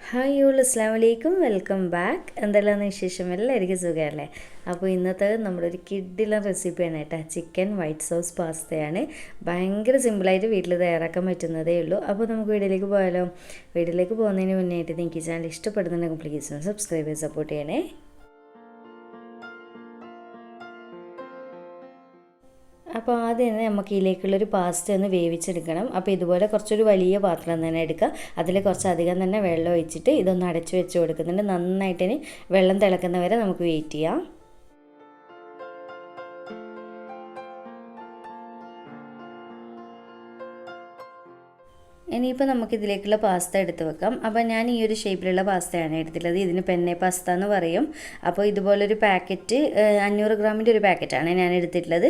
Hi Yule അസ്സാം വലൈക്കും welcome back. എന്തെല്ലാം വിശേഷം? എല്ലാവർക്കും സുഖമല്ലേ? അപ്പോൾ ഇന്നത്തെ നമ്മളൊരു കിഡിലെ റെസിപ്പിയാണ് കേട്ടോ. ചിക്കൻ വൈറ്റ് സോസ് പാസ്തയാണ്. ഭയങ്കര സിമ്പിളായിട്ട് വീട്ടിൽ തയ്യാറാക്കാൻ പറ്റുന്നതേ ഉള്ളൂ. അപ്പോൾ നമുക്ക് വീഡിയോയിലേക്ക് പോയാലോ? വീഡിയോയിലേക്ക് പോകുന്നതിന് മുന്നേ ആയിട്ട് നിങ്ങൾക്ക് ഈ ചാനൽ ഇഷ്ടപ്പെടുന്നുണ്ടെങ്കിൽ പ്ലീസ് സബ്സ്ക്രൈബ് ചെയ്ത് സപ്പോർട്ട് ചെയ്യണേ. അപ്പോൾ ആദ്യം തന്നെ നമുക്ക് ഇതിലേക്കുള്ളൊരു പാസ്ത ഒന്ന് വേവിച്ചെടുക്കണം. അപ്പോൾ ഇതുപോലെ കുറച്ചൊരു വലിയ പാത്രം തന്നെ എടുക്കുക. അതിൽ കുറച്ചധികം തന്നെ വെള്ളം ഒഴിച്ചിട്ട് ഇതൊന്ന് അടച്ചു വെച്ച് കൊടുക്കുന്നുണ്ട്. നന്നായിട്ടിന് വെള്ളം തിളക്കുന്നവരെ നമുക്ക് വെയിറ്റ് ചെയ്യാം. ഇനിയിപ്പോൾ നമുക്കിതിലേക്കുള്ള പാസ്ത എടുത്ത് വെക്കാം. അപ്പോൾ ഞാൻ ഈ ഒരു ഷേപ്പിലുള്ള പാസ്തയാണ് എടുത്തിട്ടുള്ളത്. ഇതിന് പെന്നെ പാസ്ത എന്ന് പറയും. അപ്പോൾ ഇതുപോലൊരു പാക്കറ്റ് 500 ഗ്രാമിൻ്റെ ഒരു പാക്കറ്റാണ് ഞാൻ എടുത്തിട്ടുള്ളത്.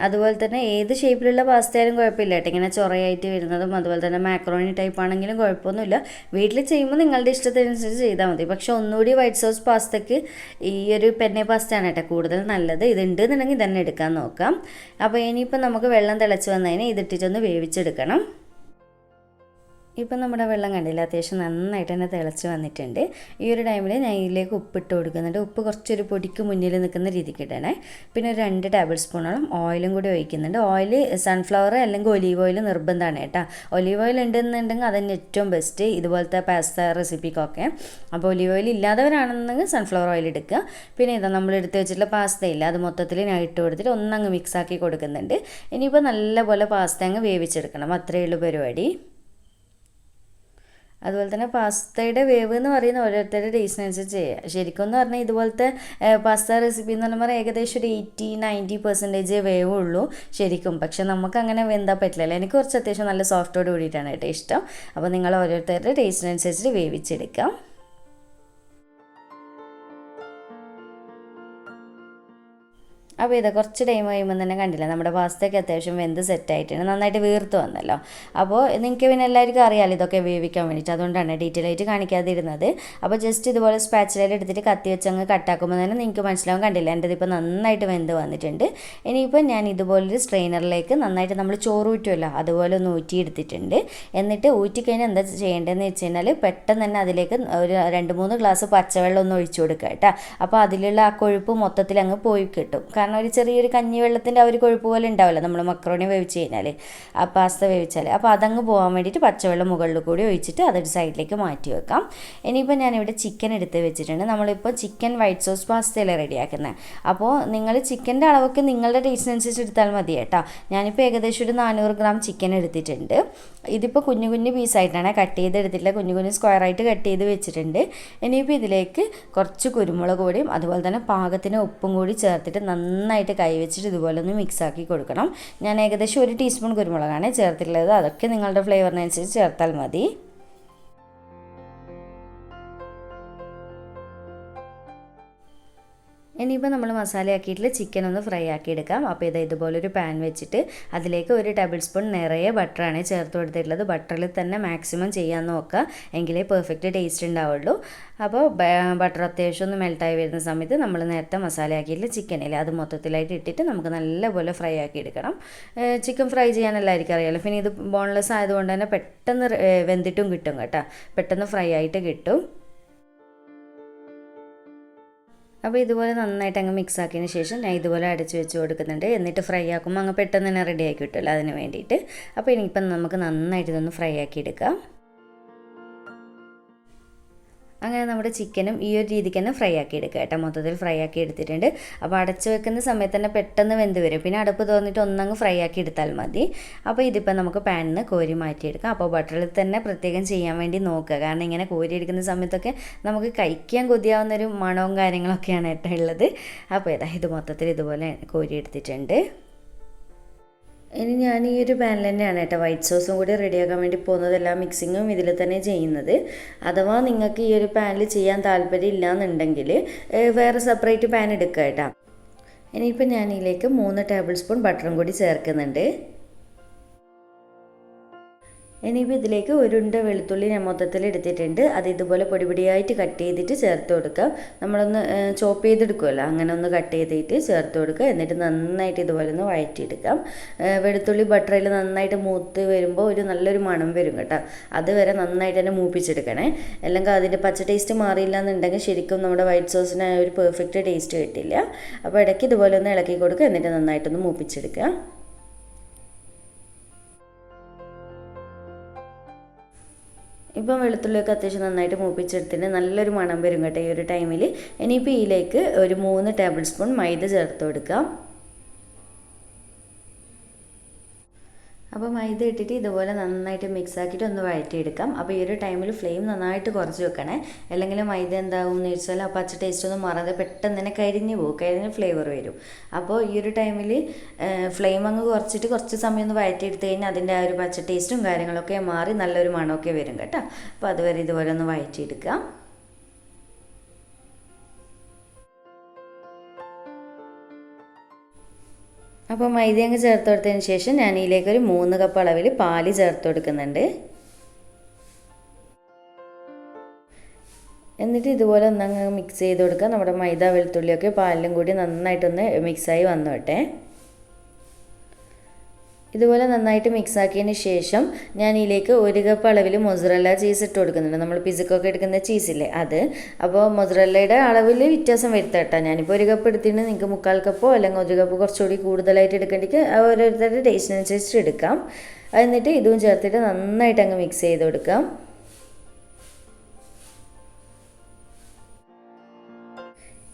അതുപോലെ തന്നെ ഏത് ഷേപ്പിലുള്ള പാസ്തയായാലും കുഴപ്പമില്ല കേട്ടോ. ഇങ്ങനെ ചൊറയായിട്ട് വരുന്നതും അതുപോലെ തന്നെ മാക്രോണി ടൈപ്പ് ആണെങ്കിലും കുഴപ്പമൊന്നുമില്ല. വീട്ടിൽ ചെയ്യുമ്പോൾ നിങ്ങളുടെ ഇഷ്ടത്തിനനുസരിച്ച് ചെയ്താൽ മതി. പക്ഷേ ഒന്നുകൂടി വൈറ്റ് സോസ് പാസ്തയ്ക്ക് ഈ ഒരു പെന്നെ പാസ്തയാണ് കേട്ടോ കൂടുതൽ നല്ലത്. ഇതുണ്ട് എന്നുണ്ടെങ്കിൽ തന്നെ എടുക്കാൻ നോക്കാം. അപ്പോൾ ഇനിയിപ്പോൾ നമുക്ക് വെള്ളം തിളച്ച് വന്നതിന് ഇതിട്ടിട്ടൊന്ന് വേവിച്ചെടുക്കണം. ഇപ്പം നമ്മുടെ വെള്ളം കണ്ടില്ല, അത്യാവശ്യം നന്നായിട്ട് തന്നെ തിളച്ച് വന്നിട്ടുണ്ട്. ഈ ഒരു ടൈമിൽ ഞാൻ ഇതിലേക്ക് ഉപ്പിട്ട് കൊടുക്കുന്നുണ്ട്. ഉപ്പ് കുറച്ചൊരു പൊടിക്ക് മുന്നിൽ നിൽക്കുന്ന രീതിക്ക് ഇടണേ. പിന്നെ ഒരു 2 ടേബിൾ സ്പൂണോളം ഓയിലും കൂടി ഒഴിക്കുന്നുണ്ട്. ഓയിൽ സൺഫ്ലവർ അല്ലെങ്കിൽ ഒലീവ് ഓയിൽ നിർബന്ധമാണ് കേട്ടോ. ഒലീവ് ഓയിൽ ഉണ്ടെന്നുണ്ടെങ്കിൽ അതന്നെ ഏറ്റവും ബെസ്റ്റ് ഇതുപോലത്തെ പാസ്ത റെസിപ്പിക്കൊക്കെ. അപ്പോൾ ഒലീവ് ഓയിൽ ഇല്ലാത്തവരാണെന്നുണ്ടെങ്കിൽ സൺഫ്ലവർ ഓയിൽ എടുക്കുക. പിന്നെ ഇതാ നമ്മൾ എടുത്ത് വെച്ചിട്ടുള്ള പാസ്ത ഇല്ല, അത് മൊത്തത്തിൽ ഞാൻ ഇട്ട് കൊടുത്തിട്ട് ഒന്നങ്ങ് മിക്സാക്കി കൊടുക്കുന്നുണ്ട്. ഇനിയിപ്പോൾ നല്ലപോലെ പാസ്ത അങ്ങ് വേവിച്ചെടുക്കണം. അത്രയേ ഉള്ളൂ പരിപാടി. അതുപോലെ തന്നെ പാസ്തയുടെ വേവ് എന്ന് പറയുന്ന ഓരോരുത്തരുടെ ടേസ്റ്റിനനുസരിച്ച് ചെയ്യുക. ശരിക്കും എന്ന് പറഞ്ഞാൽ ഇതുപോലത്തെ പാസ്ത റെസിപ്പി എന്ന് പറഞ്ഞാൽ ഏകദേശം ഒരു 80-90% വേവേ ഉള്ളൂ ശരിക്കും. പക്ഷെ നമുക്ക് അങ്ങനെ വെന്താൽ പറ്റില്ലല്ലോ. എനിക്ക് കുറച്ച് അത്യാവശ്യം നല്ല സോഫ്റ്റോട് കൂടിയിട്ടാണ് കേട്ടോ ഇഷ്ടം. അപ്പോൾ നിങ്ങൾ ഓരോരുത്തരുടെ ടേസ്റ്റിനനുസരിച്ച് വേവിച്ചെടുക്കാം. അപ്പോൾ ഇത് കുറച്ച് ടൈം കഴിയുമ്പോൾ തന്നെ കണ്ടില്ല നമ്മുടെ പാസ്തയൊക്കെ അത്യാവശ്യം വെന്ത് സെറ്റായിട്ടുണ്ട്, നന്നായിട്ട് വീർത്ത് വന്നല്ലോ. അപ്പോൾ നിങ്ങൾക്ക് പിന്നെ എല്ലാവർക്കും അറിയാമല്ലോ ഇതൊക്കെ വേവിക്കാൻ വേണ്ടിയിട്ട്, അതുകൊണ്ടാണ് ഡീറ്റെയിൽ ആയിട്ട് കാണിക്കാതിരുന്നത്. അപ്പോൾ ജസ്റ്റ് ഇതുപോലെ സ്പാച്ചിലയിൽ എടുത്തിട്ട് കത്തി വെച്ച് അങ്ങ് കട്ടാക്കുമ്പോൾ തന്നെ നിങ്ങൾക്ക് മനസ്സിലാവും. കണ്ടില്ല എൻ്റെ ഇതിപ്പോൾ നന്നായിട്ട് വെന്ത് വന്നിട്ടുണ്ട്. ഇനിയിപ്പോൾ ഞാൻ ഇതുപോലൊരു സ്ട്രെയിനറിലേക്ക് നന്നായിട്ട് നമ്മൾ ചോറ് ഊറ്റുമല്ലോ അതുപോലെ ഒന്ന് ഊറ്റിയെടുത്തിട്ടുണ്ട്. എന്നിട്ട് ഊറ്റിക്കഴിഞ്ഞാൽ എന്താ ചെയ്യേണ്ടതെന്ന് വെച്ച് കഴിഞ്ഞാൽ പെട്ടെന്ന് തന്നെ അതിലേക്ക് ഒരു 2-3 ഗ്ലാസ് പച്ചവെള്ളം ഒന്ന് ഒഴിച്ചു കൊടുക്കുക കേട്ടോ. അപ്പോൾ അതിലുള്ള ആ കൊഴുപ്പ് മൊത്തത്തിൽ അങ്ങ് പോയി കിട്ടും. കാരണം ഒരു ചെറിയൊരു കഞ്ഞിവെള്ളത്തിൻ്റെ ആ ഒരു കൊഴുപ്പ് പോലെ ഉണ്ടാവില്ല നമ്മൾ മക്രോണി വേവിച്ച് കഴിഞ്ഞാൽ, ആ പാസ്ത വേവിച്ചാൽ. അപ്പോൾ അതങ്ങ് പോകാൻ വേണ്ടിയിട്ട് പച്ചവെള്ളം മുകളിൽ കൂടി ഒഴിച്ചിട്ട് അതൊരു സൈഡിലേക്ക് മാറ്റി വെക്കാം. ഇനിയിപ്പോൾ ഞാനിവിടെ ചിക്കൻ എടുത്ത് വെച്ചിട്ടുണ്ട്. നമ്മളിപ്പോൾ ചിക്കൻ വൈറ്റ് സോസ് പാസ്തയല്ലേ റെഡിയാക്കുന്നത്. അപ്പോൾ നിങ്ങൾ ചിക്കൻ്റെ അളവൊക്കെ നിങ്ങളുടെ ടേസ്റ്റിനനുസരിച്ച് എടുത്താൽ മതി കേട്ടോ. ഞാനിപ്പോൾ ഏകദേശം ഒരു 400 ഗ്രാം ചിക്കൻ എടുത്തിട്ടുണ്ട്. ഇതിപ്പോൾ കുഞ്ഞു കുഞ്ഞു പീസായിട്ടാണ് കട്ട് ചെയ്തെടുത്തിട്ടില്ല, കുഞ്ഞു കുഞ്ഞു സ്ക്വയറായിട്ട് കട്ട് ചെയ്ത് വെച്ചിട്ടുണ്ട്. ഇനിയിപ്പോൾ ഇതിലേക്ക് കുറച്ച് കുരുമുളക് പൊടിയും അതുപോലെ തന്നെ പാകത്തിന് ഉപ്പും കൂടി ചേർത്തിട്ട് നന്നായിട്ട് കൈവച്ചിട്ട് ഇതുപോലെ ഒന്ന് മിക്സാക്കി കൊടുക്കണം. ഞാൻ ഏകദേശം 1 ടീസ്പൂൺ കുരുമുളകാണ് ചേർത്തിട്ടുള്ളത്. അതൊക്കെ നിങ്ങളുടെ ഫ്ലേവറിനനുസരിച്ച് ചേർത്താൽ മതി. ഇനിയിപ്പോൾ നമ്മൾ മസാലയാക്കിയിട്ട് ചിക്കൻ ഒന്ന് ഫ്രൈ ആക്കി എടുക്കാം. അപ്പോൾ ഇതുപോലൊരു പാൻ വെച്ചിട്ട് അതിലേക്ക് 1 ടേബിൾ സ്പൂൺ നിറയെ ബട്ടറാണ് ചേർത്ത് കൊടുത്തിട്ടുള്ളത്. ബട്ടറിൽ തന്നെ മാക്സിമം ചെയ്യാൻ നോക്കുക, എങ്കിലേ പെർഫെക്റ്റ് ടേസ്റ്റ് ഉണ്ടാവുള്ളൂ. അപ്പോൾ ബട്ടർ അത്യാവശ്യം ഒന്ന് മെൽട്ടായി വരുന്ന സമയത്ത് നമ്മൾ നേരത്തെ മസാലയാക്കിയിട്ട് ചിക്കനില്ലേ അത് മൊത്തത്തിലായിട്ട് ഇട്ടിട്ട് നമുക്ക് നല്ലപോലെ ഫ്രൈ ആക്കി എടുക്കണം. ചിക്കൻ ഫ്രൈ ചെയ്യാൻ എല്ലാവർക്കും അറിയാമല്ലോ. പിന്നെ ഇത് ബോൺലെസ് ആയതുകൊണ്ട് തന്നെ പെട്ടെന്ന് വെന്തിട്ടും കിട്ടും കേട്ടോ, പെട്ടെന്ന് ഫ്രൈ ആയിട്ട് കിട്ടും. അപ്പോൾ ഇതുപോലെ നന്നായിട്ട് അങ്ങ് മിക്സ് ആക്കിയതിന് ശേഷം ഞാൻ ഇതുപോലെ അടച്ച് വെച്ച് കൊടുക്കുന്നുണ്ട്. എന്നിട്ട് ഫ്രൈ ആക്കുമ്പോൾ അങ്ങ് പെട്ടെന്ന് തന്നെ റെഡി ആക്കി കിട്ടുമല്ലോ അതിന് വേണ്ടിയിട്ട്. അപ്പോൾ ഇനിയിപ്പം നമുക്ക് നന്നായിട്ട് ഇതൊന്ന് ഫ്രൈ ആക്കി എടുക്കാം. അങ്ങനെ നമ്മുടെ ചിക്കനും ഈ ഒരു രീതിക്ക് തന്നെ ഫ്രൈ ആക്കി എടുക്കുക കേട്ടോ. മൊത്തത്തിൽ ഫ്രൈ ആക്കി എടുത്തിട്ടുണ്ട്. അപ്പോൾ അടച്ച് വെക്കുന്ന സമയത്ത് തന്നെ പെട്ടെന്ന് വെന്ത് വരും. പിന്നെ അടുപ്പ് തോന്നിയിട്ട് ഒന്നങ്ങ് ഫ്രൈ ആക്കി എടുത്താൽ മതി. അപ്പോൾ ഇതിപ്പോൾ നമുക്ക് പാനിൽ നിന്ന് കോരി മാറ്റിയെടുക്കാം. അപ്പോൾ ബട്ടറിൽ തന്നെ പ്രത്യേകം ചെയ്യാൻ വേണ്ടി നോക്കുക. കാരണം ഇങ്ങനെ കോരി എടുക്കുന്ന സമയത്തൊക്കെ നമുക്ക് കഴിക്കാൻ കൊതിയാവുന്നൊരു മണവും കാര്യങ്ങളൊക്കെയാണ് കേട്ടോ ഉള്ളത്. അപ്പോൾ ഇത് മൊത്തത്തിൽ ഇതുപോലെ കോരി എടുത്തിട്ടുണ്ട്. ഇനി ഞാൻ ഈ ഒരു പാനിൽ തന്നെയാണ് കേട്ടോ വൈറ്റ് സോസും കൂടി റെഡിയാക്കാൻ വേണ്ടി പോകുന്നത്. എല്ലാ മിക്സിങ്ങും ഇതിൽ തന്നെ ചെയ്യുന്നത്. അഥവാ നിങ്ങൾക്ക് ഈ ഒരു പാനിൽ ചെയ്യാൻ താല്പര്യം ഇല്ലയെന്നുണ്ടെങ്കിൽ വേറെ സെപ്പറേറ്റ് പാൻ എടുക്കുക കേട്ടോ. ഇനിയിപ്പോൾ ഞാൻ ഇതിലേക്ക് 3 ടേബിൾ സ്പൂൺ ബട്ടറും കൂടി ചേർക്കുന്നുണ്ട്. ഇനിയിപ്പോൾ ഇതിലേക്ക് ഒരു ഉണ്ട വെളുത്തുള്ളി ഞാൻ മൊത്തത്തിൽ എടുത്തിട്ടുണ്ട്. അത് ഇതുപോലെ പൊടിപൊടിയായിട്ട് കട്ട് ചെയ്തിട്ട് ചേർത്ത് കൊടുക്കാം. നമ്മളൊന്ന് ചോപ്പ് ചെയ്തെടുക്കുമല്ലോ, അങ്ങനെ ഒന്ന് കട്ട് ചെയ്തിട്ട് ചേർത്ത് കൊടുക്കുക. എന്നിട്ട് നന്നായിട്ട് ഇതുപോലെ ഒന്ന് വഴറ്റിയെടുക്കാം. വെളുത്തുള്ളി ബട്ടറിൽ നന്നായിട്ട് മൂത്ത് വരുമ്പോൾ ഒരു നല്ലൊരു മണം വരും കേട്ടോ. അതുവരെ നന്നായിട്ട് തന്നെ മൂപ്പിച്ചെടുക്കണേ. അല്ലെങ്കിൽ അതിൻ്റെ പച്ച ടേസ്റ്റ് മാറിയില്ല എന്നുണ്ടെങ്കിൽ ശരിക്കും നമ്മുടെ വൈറ്റ് സോസിന് ഒരു പെർഫെക്റ്റ് ടേസ്റ്റ് കിട്ടില്ല. അപ്പോൾ ഇടയ്ക്ക് ഇതുപോലെ ഒന്ന് ഇളക്കി കൊടുക്കുക. എന്നിട്ട് നന്നായിട്ടൊന്ന് മൂപ്പിച്ചെടുക്കുക. ഇപ്പം വെളുത്തുള്ളിയൊക്കെ അത്യാവശ്യം നന്നായിട്ട് മൂപ്പിച്ചെടുത്തിട്ട് നല്ലൊരു മണം വരും കേട്ടോ ഈ ഒരു ടൈമിൽ. ഇനിയിപ്പോൾ ഇതിലേക്ക് ഒരു 3 ടേബിൾ സ്പൂൺ മൈദ ചേർത്ത് കൊടുക്കാം. അപ്പോൾ മൈദ ഇട്ടിട്ട് ഇതുപോലെ നന്നായിട്ട് മിക്സ് ആക്കിയിട്ട് ഒന്ന് വഴറ്റിയെടുക്കാം. അപ്പോൾ ഈ ഒരു ടൈമിൽ ഫ്ലെയിം നന്നായിട്ട് കുറച്ച് വെക്കണേ. അല്ലെങ്കിൽ മൈദ എന്താവും എന്ന് വെച്ചാൽ ആ പച്ച ടേസ്റ്റ് ഒന്നും മാറാതെ പെട്ടെന്ന് തന്നെ കരിഞ്ഞു പോകും, കരിഞ്ഞ ഫ്ലേവർ വരും. അപ്പോൾ ഈ ഒരു ടൈമിൽ ഫ്ലെയിം അങ്ങ് കുറച്ചിട്ട് കുറച്ച് സമയം ഒന്ന് വഴറ്റിയെടുത്ത് കഴിഞ്ഞാൽ അതിൻ്റെ ആ ഒരു പച്ച ടേസ്റ്റും കാര്യങ്ങളൊക്കെ മാറി നല്ലൊരു മണമൊക്കെ വരും കേട്ടോ. അപ്പോൾ അതുവരെ ഇതുപോലെ ഒന്ന് വഴറ്റിയെടുക്കാം. അപ്പോൾ മൈദ അങ്ങ് ചേർത്ത് കൊടുത്തതിന് ശേഷം ഞാൻ ഇതിലേക്ക് ഒരു 3 കപ്പ് അളവിൽ പാല് ചേർത്ത് കൊടുക്കുന്നുണ്ട്. എന്നിട്ട് ഇതുപോലെ ഒന്നങ്ങ് മിക്സ് ചെയ്ത് കൊടുക്കുക. നമ്മുടെ മൈദ വെളുത്തുള്ളിയൊക്കെ പാലിലും കൂടി നന്നായിട്ടൊന്ന് മിക്സായി വന്നോട്ടെ. ഇതുപോലെ നന്നായിട്ട് മിക്സ് ആക്കിയതിന് ശേഷം ഞാൻ ഇതിലേക്ക് 1 കപ്പ് അളവിൽ മൊസറല്ല ചീസ് ഇട്ട് കൊടുക്കുന്നുണ്ട്. നമ്മൾ പിസക്കൊക്കെ എടുക്കുന്ന ചീസില്ലേ അത്. അപ്പോൾ മൊസറല്ലയുടെ അളവിൽ വ്യത്യാസം വരുത്തട്ടോ. ഞാനിപ്പോൾ 1 കപ്പ് എടുത്തിട്ട് നിങ്ങൾക്ക് 3/4 കപ്പോ അല്ലെങ്കിൽ 1 കപ്പ് കുറച്ചുകൂടി കൂടുതലായിട്ട് എടുക്കേണ്ടിക്ക് ഓരോരുത്തരുടെ ടേസ്റ്റിനനുസരിച്ച് എടുക്കാം. എന്നിട്ട് ഇതും ചേർത്തിട്ട് നന്നായിട്ട് അങ്ങ് മിക്സ് ചെയ്ത് കൊടുക്കാം.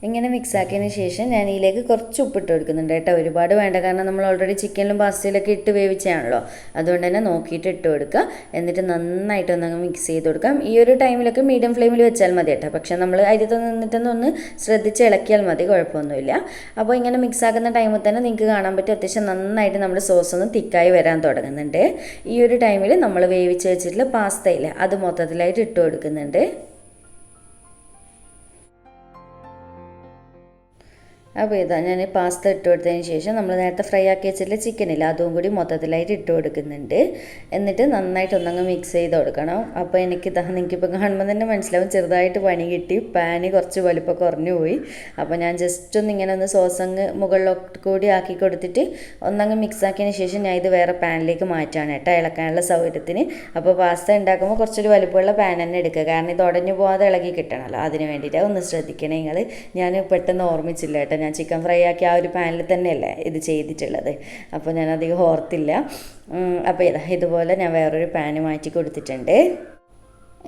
ഇങ്ങനെ മിക്സ് ആക്കിയതിന് ശേഷം ഞാൻ ഇതിലേക്ക് കുറച്ച് ഉപ്പിട്ട് കൊടുക്കുന്നുണ്ട് കേട്ടോ. ഒരുപാട് വേണ്ട, കാരണം നമ്മൾ ഓൾറെഡി ചിക്കനിലും പാസ്തയിലൊക്കെ ഇട്ട് വേവിച്ചാണല്ലോ. അതുകൊണ്ട് തന്നെ നോക്കിയിട്ട് ഇട്ട് കൊടുക്കുക. എന്നിട്ട് നന്നായിട്ടൊന്നങ്ങ് മിക്സ് ചെയ്ത് കൊടുക്കാം. ഈ ഒരു ടൈമിലൊക്കെ മീഡിയം ഫ്ലെയിമിൽ വെച്ചാൽ മതി കേട്ടോ. പക്ഷേ നമ്മൾ അരിത്ത് നിന്നിട്ടൊന്ന് ശ്രദ്ധിച്ച് ഇളക്കിയാൽ മതി, കുഴപ്പമൊന്നുമില്ല. അപ്പോൾ ഇങ്ങനെ മിക്സ് ആക്കുന്ന ടൈമിൽ തന്നെ നിങ്ങൾക്ക് കാണാൻ പറ്റും അത്യാവശ്യം നന്നായിട്ട് നമ്മുടെ സോസ് ഒന്ന് തിക്കായി വരാൻ തുടങ്ങുന്നുണ്ട്. ഈ ഒരു ടൈമിൽ നമ്മൾ വേവിച്ച് വെച്ചിട്ടുള്ള പാസ്തയില്ലേ അത് മൊത്തത്തിലായിട്ട് ഇട്ട് കൊടുക്കുന്നുണ്ട്. അപ്പോൾ ഇതാ ഞാൻ പാസ്ത ഇട്ട് കൊടുത്തതിന് ശേഷം നമ്മൾ നേരത്തെ ഫ്രൈ ആക്കി വെച്ചിട്ടുള്ള ചിക്കനില്ല അതും കൂടി മൊത്തത്തിലായിട്ട് ഇട്ട് കൊടുക്കുന്നുണ്ട്. എന്നിട്ട് നന്നായിട്ട് ഒന്നങ്ങ് മിക്സ് ചെയ്ത് കൊടുക്കണം. അപ്പോൾ നിങ്ങൾക്കിപ്പോൾ കാണുമ്പോൾ തന്നെ മനസ്സിലാവും ചെറുതായിട്ട് പണി കിട്ടി. പാന് കുറച്ച് വലുപ്പം കുറഞ്ഞു പോയി. അപ്പോൾ ഞാൻ ജസ്റ്റ് ഒന്ന് ഇങ്ങനെ ഒന്ന് സോസ് അങ്ങ് മുകളിലോട്ട് കൂടി ആക്കി കൊടുത്തിട്ട് ഒന്നങ്ങ് മിക്സ് ആക്കിയതിന് ശേഷം ഞാൻ ഇത് വേറെ പാനിലേക്ക് മാറ്റാണ് കേട്ടോ, ഇളക്കാനുള്ള സൗകര്യത്തിന്. അപ്പോൾ പാസ്ത ഉണ്ടാക്കുമ്പോൾ കുറച്ചൊരു വലുപ്പമുള്ള പാൻ തന്നെ എടുക്കുക, കാരണം ഇത് ഉടഞ്ഞു പോകാതെ ഇളകി കിട്ടണമല്ലോ. അതിന് വേണ്ടിയിട്ട് ഒന്ന് ശ്രദ്ധിക്കണേ നിങ്ങൾ. ഞാൻ പെട്ടെന്ന് ഓർമ്മിച്ചില്ല കേട്ടോ. ഞാൻ ചിക്കൻ ഫ്രൈ ആക്കി ആ ഒരു പാനിൽ തന്നെയല്ലേ ഇത് ചെയ്തിട്ടുള്ളത്. അപ്പോൾ ഞാൻ അധികം ഓർത്തില്ല. അപ്പോൾ ഇതുപോലെ ഞാൻ വേറൊരു പാന് മാറ്റി കൊടുത്തിട്ടുണ്ട്.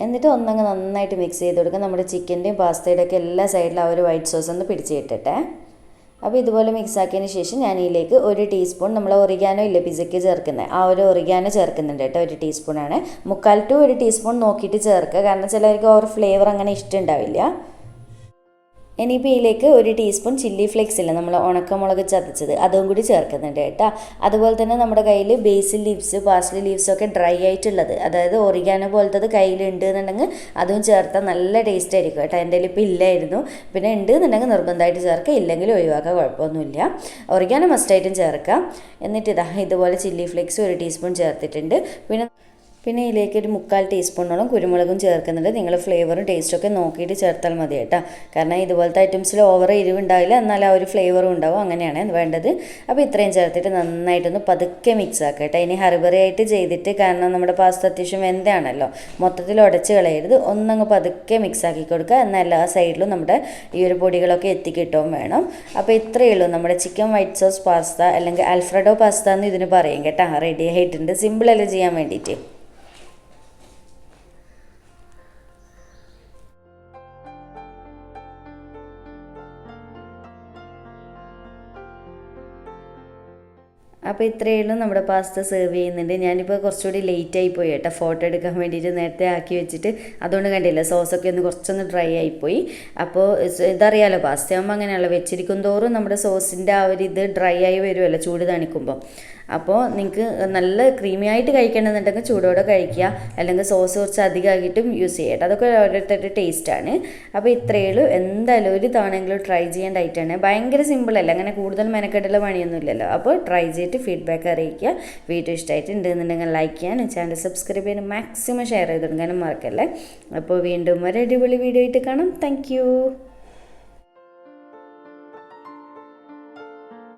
എന്നിട്ട് ഒന്നങ്ങ് നന്നായിട്ട് മിക്സ് ചെയ്ത് കൊടുക്കുക. നമ്മുടെ ചിക്കൻ്റെയും പാസ്തയുടെ ഒക്കെ എല്ലാ സൈഡിലും ആ ഒരു വൈറ്റ് സോസ് ഒന്ന് പിടിച്ച് കിട്ടട്ടെ. അപ്പോൾ ഇതുപോലെ മിക്സ് ആക്കിയതിന് ശേഷം ഞാൻ ഇതിലേക്ക് 1 ടീസ്പൂൺ നമ്മൾ ഒറിഗാനോ ഇല്ല പിസയ്ക്ക് ചേർക്കുന്നത്, ആ ഒരു ഒറിഗാനോ ചേർക്കുന്നുണ്ട് കേട്ടോ. 1 ടീസ്പൂണാണ്. 3/4 to 1 ടീസ്പൂൺ നോക്കിയിട്ട് ചേർക്കുക, കാരണം ചിലർക്ക് ആ ഒരു ഫ്ലേവർ അങ്ങനെ ഇഷ്ടമുണ്ടാവില്ല. ഇനിയിപ്പോൾ ഇതിലേക്ക് 1 ടീസ്പൂൺ ചില്ലി ഫ്ലേക്സ് ഇല്ല, നമ്മൾ ഉണക്കമുളക് ചതച്ചത്, അതും കൂടി ചേർക്കുന്നുണ്ട് കേട്ടോ. അതുപോലെ തന്നെ നമ്മുടെ കയ്യിൽ ബേസിൽ ലീവ്സ് പാഴ്സ്ലി ലീവ്സൊക്കെ ഡ്രൈ ആയിട്ടുള്ളത്, അതായത് ഒറിഗാനോ പോലത്തത് കയ്യിലുണ്ട് എന്നുണ്ടെങ്കിൽ അതും ചേർത്താൽ നല്ല ടേസ്റ്റ് ആയിരിക്കും കേട്ടോ. എൻ്റെ കയ്യിൽ ഇപ്പോൾ ഇല്ലായിരുന്നു. പിന്നെ ഉണ്ട് എന്നുണ്ടെങ്കിൽ നിർബന്ധമായിട്ട് ചേർക്കുക, ഇല്ലെങ്കിൽ ഒഴിവാക്കുക, കുഴപ്പമൊന്നുമില്ല. ഒറിഗാനോ മസ്റ്റായിട്ടും ചേർക്കാം. എന്നിട്ട് ഇതുപോലെ ചില്ലി ഫ്ലേക്സ് 1 ടീസ്പൂൺ ചേർത്തിട്ടുണ്ട്. പിന്നെ ഇതിലേക്ക് ഒരു 3/4 ടീസ്പൂണോളം കുരുമുളകും ചേർക്കുന്നുണ്ട്. നിങ്ങൾ ഫ്ലേവറും ടേസ്റ്റൊക്കെ നോക്കിയിട്ട് ചേർത്താൽ മതി കേട്ടോ, കാരണം ഇതുപോലത്തെ ഐറ്റംസിൽ ഓവർ എരിവുണ്ടാവില്ല, എന്നാൽ ആ ഒരു ഫ്ലേവറും ഉണ്ടാവും, അങ്ങനെയാണ് വേണ്ടത്. അപ്പോൾ ഇത്രയും ചേർത്തിട്ട് നന്നായിട്ടൊന്ന് പതുക്കെ മിക്സ് ആക്കുക കേട്ടോ. ഇനി ഹറിബറി ആയിട്ട് ചെയ്തിട്ട്, കാരണം നമ്മുടെ പാസ്ത അത്യാവശ്യം വെന്തയാണല്ലോ, മൊത്തത്തിൽ ഉടച്ച് കളയരുത്. ഒന്നങ്ങ് പതുക്കെ മിക്സ് ആക്കി കൊടുക്കുക. എന്നാൽ എല്ലാ സൈഡിലും നമ്മുടെ ഈ ഒരു പൊടികളൊക്കെ എത്തിക്കിട്ടുകയും വേണം. അപ്പോൾ ഇത്രയേ ഉള്ളൂ നമ്മുടെ ചിക്കൻ വൈറ്റ് സോസ് പാസ്ത, അല്ലെങ്കിൽ ആൽഫ്രഡോ പാസ്ത എന്ന് ഇതിന് പറയും കേട്ടോ. റെഡി ആയിട്ടുണ്ട്, സിമ്പിളല്ലേ ചെയ്യാൻ വേണ്ടിയിട്ട്. അപ്പോൾ ഇത്രയേ ഉള്ളൂ, നമ്മുടെ പാസ്ത സെർവ് ചെയ്യുന്നുണ്ട്. ഞാനിപ്പോൾ കുറച്ചുകൂടി ലേറ്റ് ആയിപ്പോയി കേട്ടോ, ഫോട്ടോ എടുക്കാൻ വേണ്ടിയിട്ട് നേരത്തെ ആക്കി വെച്ചിട്ട്. അതുകൊണ്ട് കണ്ടില്ല സോസൊക്കെ കുറച്ചൊന്ന് ഡ്രൈ ആയിപ്പോയി. അപ്പോൾ ഇതറിയാലോ, പാസ്ത ആകുമ്പോൾ അങ്ങനെയല്ല, വെച്ചിരിക്കും തോറും നമ്മുടെ സോസിൻ്റെ ആ ഒരു ഇത് ഡ്രൈ ആയി വരുമല്ലോ ചൂട് തണിക്കുമ്പോൾ. അപ്പോൾ നിങ്ങൾക്ക് നല്ല ക്രീമി ആയിട്ട് കഴിക്കണമെന്നുണ്ടെങ്കിൽ ചൂടോടെ കഴിക്കുക, അല്ലെങ്കിൽ സോസ് കുറച്ച് അധികമാക്കിയിട്ടും യൂസ് ചെയ്യട്ടെ. അതൊക്കെ ഓരോരുത്തരുടെ ടേസ്റ്റാണ്. അപ്പോൾ ഇത്രയേ ഉള്ളൂ. എന്തായാലും ഒരു തവണയെങ്കിലും ട്രൈ ചെയ്യേണ്ട ഐറ്റമാണ്. ഭയങ്കര സിമ്പിളല്ല, അങ്ങനെ കൂടുതൽ മെനക്കെട്ടുള്ള പണിയൊന്നും ഇല്ലല്ലോ. അപ്പോൾ ട്രൈ ചെയ്തിട്ട് ഫീഡ്ബാക്ക് അറിയിക്കുക. വീഡിയോ ഇഷ്ടമായിട്ടുണ്ട് എന്നുണ്ടെങ്കിൽ ലൈക്ക് ചെയ്യാനും ചാനൽ സബ്സ്ക്രൈബ് ചെയ്യാനും മാക്സിമം ഷെയർ ചെയ്ത് കൊടുക്കാനും മറക്കല്ലേ. അപ്പോൾ വീണ്ടും ഒരു അടിപൊളി വീഡിയോ ആയിട്ട് കാണാം. താങ്ക്